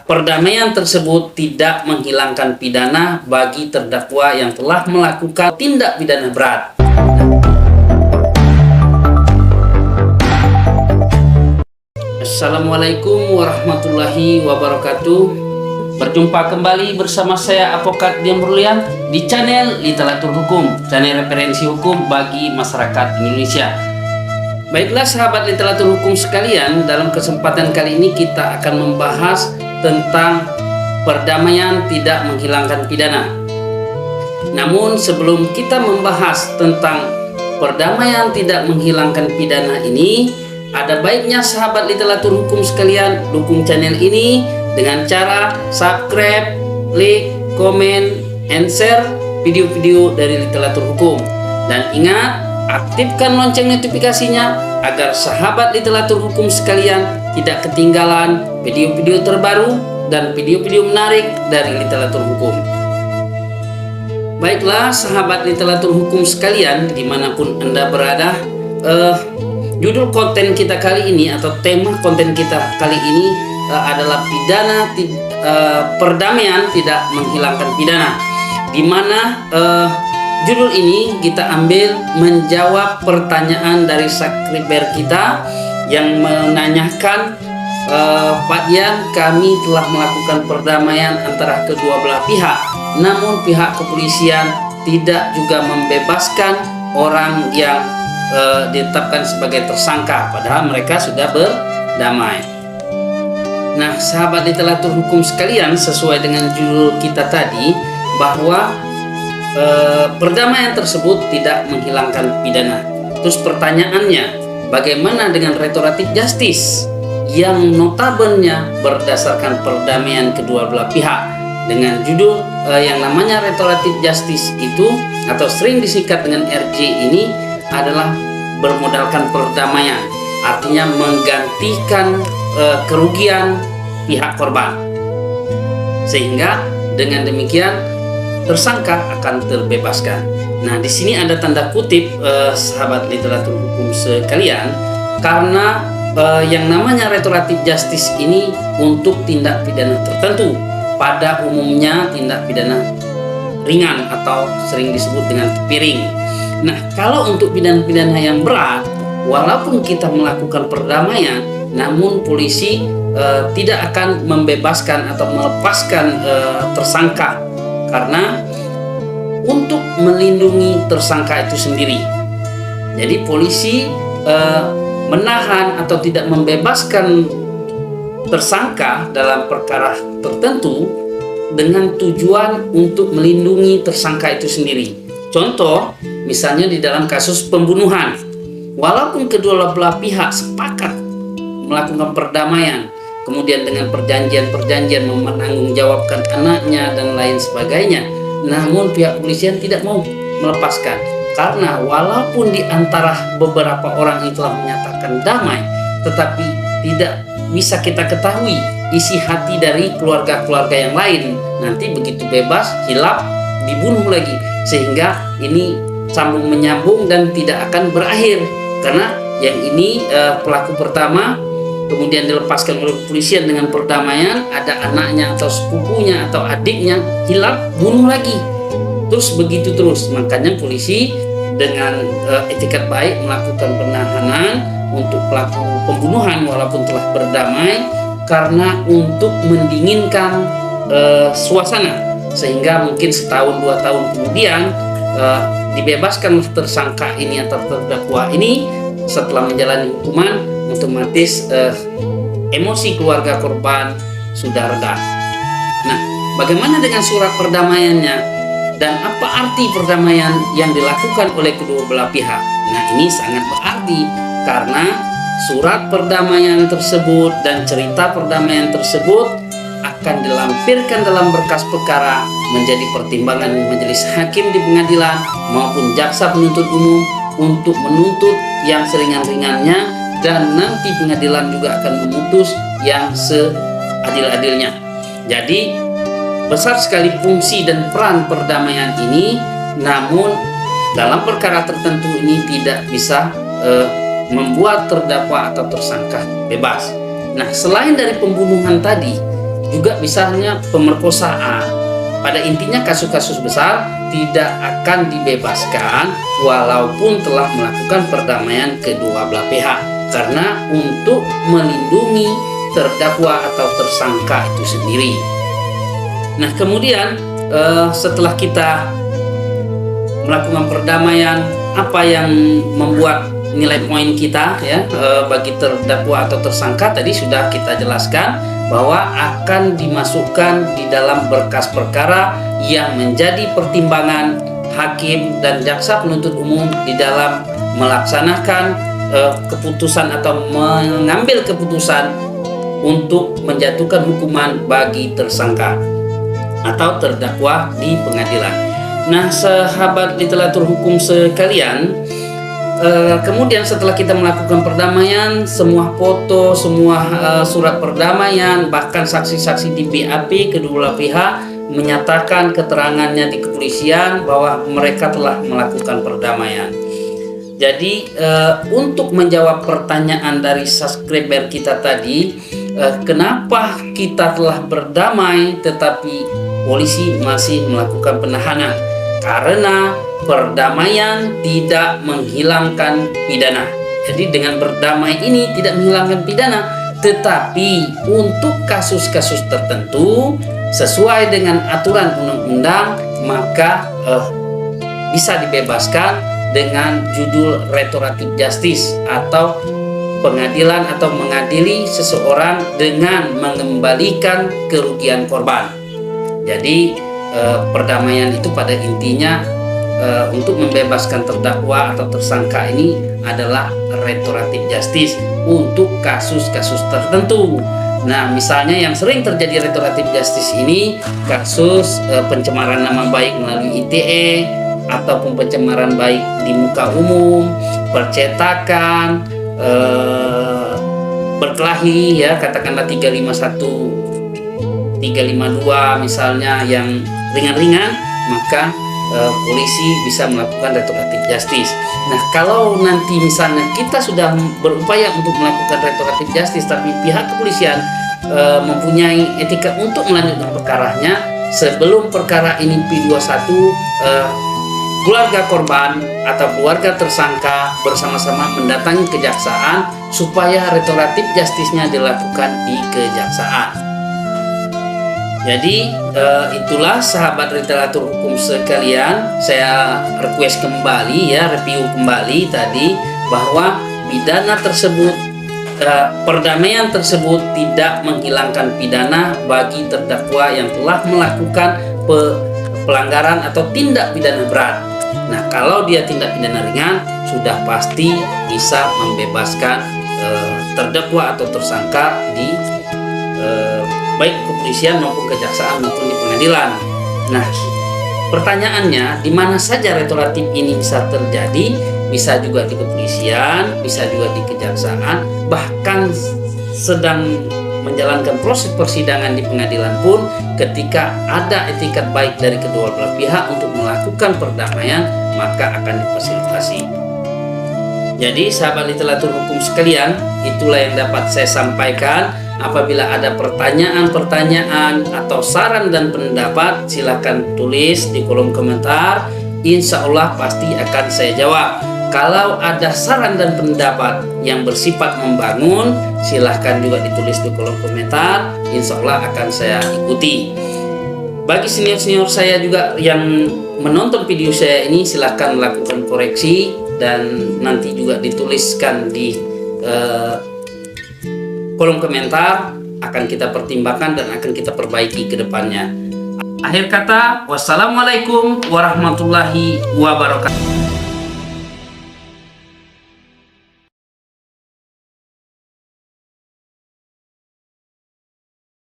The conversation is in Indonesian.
Perdamaian tersebut tidak menghilangkan pidana bagi terdakwa yang telah melakukan tindak pidana berat. Assalamualaikum warahmatullahi wabarakatuh. Berjumpa kembali bersama saya Advokat Dian Brilian di channel Literatur Hukum, channel referensi hukum bagi masyarakat Indonesia. Baiklah sahabat literatur hukum sekalian, dalam kesempatan kali ini kita akan membahas tentang perdamaian tidak menghilangkan pidana. Namun sebelum kita membahas tentang perdamaian tidak menghilangkan pidana ini, ada baiknya sahabat literatur hukum sekalian dukung channel ini dengan cara subscribe, like, komen, and share video-video dari literatur hukum. Dan ingat, aktifkan lonceng notifikasinya agar sahabat literatur hukum sekalian tidak ketinggalan video-video terbaru dan video-video menarik dari literatur hukum. Baiklah sahabat literatur hukum sekalian dimanapun Anda berada, judul konten kita kali ini atau tema konten kita kali ini adalah perdamaian tidak menghilangkan pidana, dimana judul ini kita ambil menjawab pertanyaan dari subscriber kita yang menanyakan, Pak Dian, kami telah melakukan perdamaian antara kedua belah pihak, namun pihak kepolisian tidak juga membebaskan orang yang ditetapkan sebagai tersangka, padahal mereka sudah berdamai. Nah, sahabat literatur hukum sekalian, sesuai dengan judul kita tadi, bahwa perdamaian tersebut tidak menghilangkan pidana. Terus pertanyaannya, bagaimana dengan restoratif justice yang notabene berdasarkan perdamaian kedua belah pihak? Dengan judul yang namanya restoratif justice itu, atau sering disingkat dengan RJ ini, adalah bermodalkan perdamaian, artinya menggantikan kerugian pihak korban, sehingga dengan demikian tersangka akan terbebaskan. Nah, di sini ada tanda kutip, sahabat literatur hukum sekalian, karena yang namanya restoratif justice ini untuk tindak pidana tertentu, pada umumnya tindak pidana ringan atau sering disebut dengan piring. Nah, kalau untuk pidana-pidana yang berat, walaupun kita melakukan perdamaian, namun polisi tidak akan membebaskan atau melepaskan tersangka, karena untuk melindungi tersangka itu sendiri. Jadi polisi menahan atau tidak membebaskan tersangka dalam perkara tertentu dengan tujuan untuk melindungi tersangka itu sendiri. Contoh, misalnya di dalam kasus pembunuhan, walaupun kedua belah pihak sepakat melakukan perdamaian, kemudian dengan perjanjian-perjanjian menanggungjawabkan anaknya dan lain sebagainya, namun pihak kepolisian tidak mau melepaskan, karena walaupun di antara beberapa orang itu telah menyatakan damai, tetapi tidak bisa kita ketahui isi hati dari keluarga-keluarga yang lain. Nanti begitu bebas, hilap, dibunuh lagi, sehingga ini sambung menyambung dan tidak akan berakhir, karena yang ini pelaku pertama kemudian dilepaskan oleh kepolisian dengan perdamaian, ada anaknya atau sepupunya atau adiknya hilap, bunuh lagi, terus begitu terus. Makanya polisi dengan etikat baik melakukan penahanan untuk pelaku pembunuhan walaupun telah berdamai, karena untuk mendinginkan suasana, sehingga mungkin setahun 2 tahun kemudian dibebaskan tersangka ini atau terdakwa ini setelah menjalani hukuman, otomatis emosi keluarga korban sudah reda. Nah, bagaimana dengan surat perdamaiannya dan apa arti perdamaian yang dilakukan oleh kedua belah pihak? Nah, ini sangat berarti, karena surat perdamaian tersebut dan cerita perdamaian tersebut akan dilampirkan dalam berkas perkara menjadi pertimbangan majelis hakim di pengadilan maupun jaksa penuntut umum untuk menuntut yang seringan-ringannya, dan nanti pengadilan juga akan memutus yang seadil-adilnya. Jadi besar sekali fungsi dan peran perdamaian ini, namun dalam perkara tertentu ini tidak bisa membuat terdakwa atau tersangka bebas. Nah, selain dari pembunuhan tadi, juga misalnya pemerkosaan. Pada intinya kasus-kasus besar tidak akan dibebaskan walaupun telah melakukan perdamaian kedua belah pihak, karena untuk melindungi terdakwa atau tersangka itu sendiri. Nah, kemudian setelah kita melakukan perdamaian, apa yang membuat nilai poin kita ya bagi terdakwa atau tersangka tadi sudah kita jelaskan, bahwa akan dimasukkan di dalam berkas perkara yang menjadi pertimbangan hakim dan jaksa penuntut umum di dalam melaksanakan keputusan atau mengambil keputusan untuk menjatuhkan hukuman bagi tersangka atau terdakwa di pengadilan. Nah, sahabat literatur hukum sekalian, kemudian setelah kita melakukan perdamaian, semua foto, semua surat perdamaian, bahkan saksi-saksi di BAP kedua belah pihak menyatakan keterangannya di kepolisian bahwa mereka telah melakukan perdamaian. Jadi untuk menjawab pertanyaan dari subscriber kita tadi, kenapa kita telah berdamai tetapi polisi masih melakukan penahanan? Karena perdamaian tidak menghilangkan pidana. Jadi dengan berdamai ini tidak menghilangkan pidana, tetapi untuk kasus-kasus tertentu sesuai dengan aturan undang-undang maka bisa dibebaskan dengan judul restoratif justice, atau pengadilan atau mengadili seseorang dengan mengembalikan kerugian korban. Jadi perdamaian itu pada intinya untuk membebaskan terdakwa atau tersangka ini adalah restoratif justice untuk kasus-kasus tertentu. Nah, misalnya yang sering terjadi restoratif justice ini kasus pencemaran nama baik melalui ITE, ataupun pencemaran baik di muka umum, percetakan, berkelahi ya, katakanlah 351, 352 misalnya yang ringan-ringan, maka polisi bisa melakukan restoratif justice. Nah, kalau nanti misalnya kita sudah berupaya untuk melakukan restoratif justice tapi pihak kepolisian mempunyai etika untuk melanjutkan perkaranya, sebelum perkara ini P21, keluarga korban atau keluarga tersangka bersama-sama mendatangi kejaksaan supaya restoratif justice-nya dilakukan di kejaksaan. Jadi itulah sahabat literatur hukum sekalian, saya request kembali ya, review kembali tadi bahwa pidana tersebut, perdamaian tersebut tidak menghilangkan pidana bagi terdakwa yang telah melakukan pelanggaran atau tindak pidana berat. Nah, kalau dia tindak pidana ringan sudah pasti bisa membebaskan terdakwa atau tersangka di baik kepolisian maupun kejaksaan maupun di pengadilan. Nah, pertanyaannya di mana saja restoratif ini bisa terjadi? Bisa juga di kepolisian, bisa juga di kejaksaan, bahkan sedang menjalankan proses persidangan di pengadilan pun ketika ada etikat baik dari kedua belah pihak untuk melakukan perdamaian, maka akan difasilitasi. Jadi sahabat literatur hukum sekalian, itulah yang dapat saya sampaikan. Apabila ada pertanyaan-pertanyaan atau saran dan pendapat, silakan tulis di kolom komentar. Insya Allah pasti akan saya jawab. Kalau ada saran dan pendapat yang bersifat membangun, silahkan juga ditulis di kolom komentar. Insya Allah akan saya ikuti. Bagi senior-senior saya juga yang menonton video saya ini, silahkan melakukan koreksi dan nanti juga dituliskan di kolom komentar, akan kita pertimbangkan dan akan kita perbaiki ke depannya. Akhir kata, wassalamualaikum warahmatullahi wabarakatuh.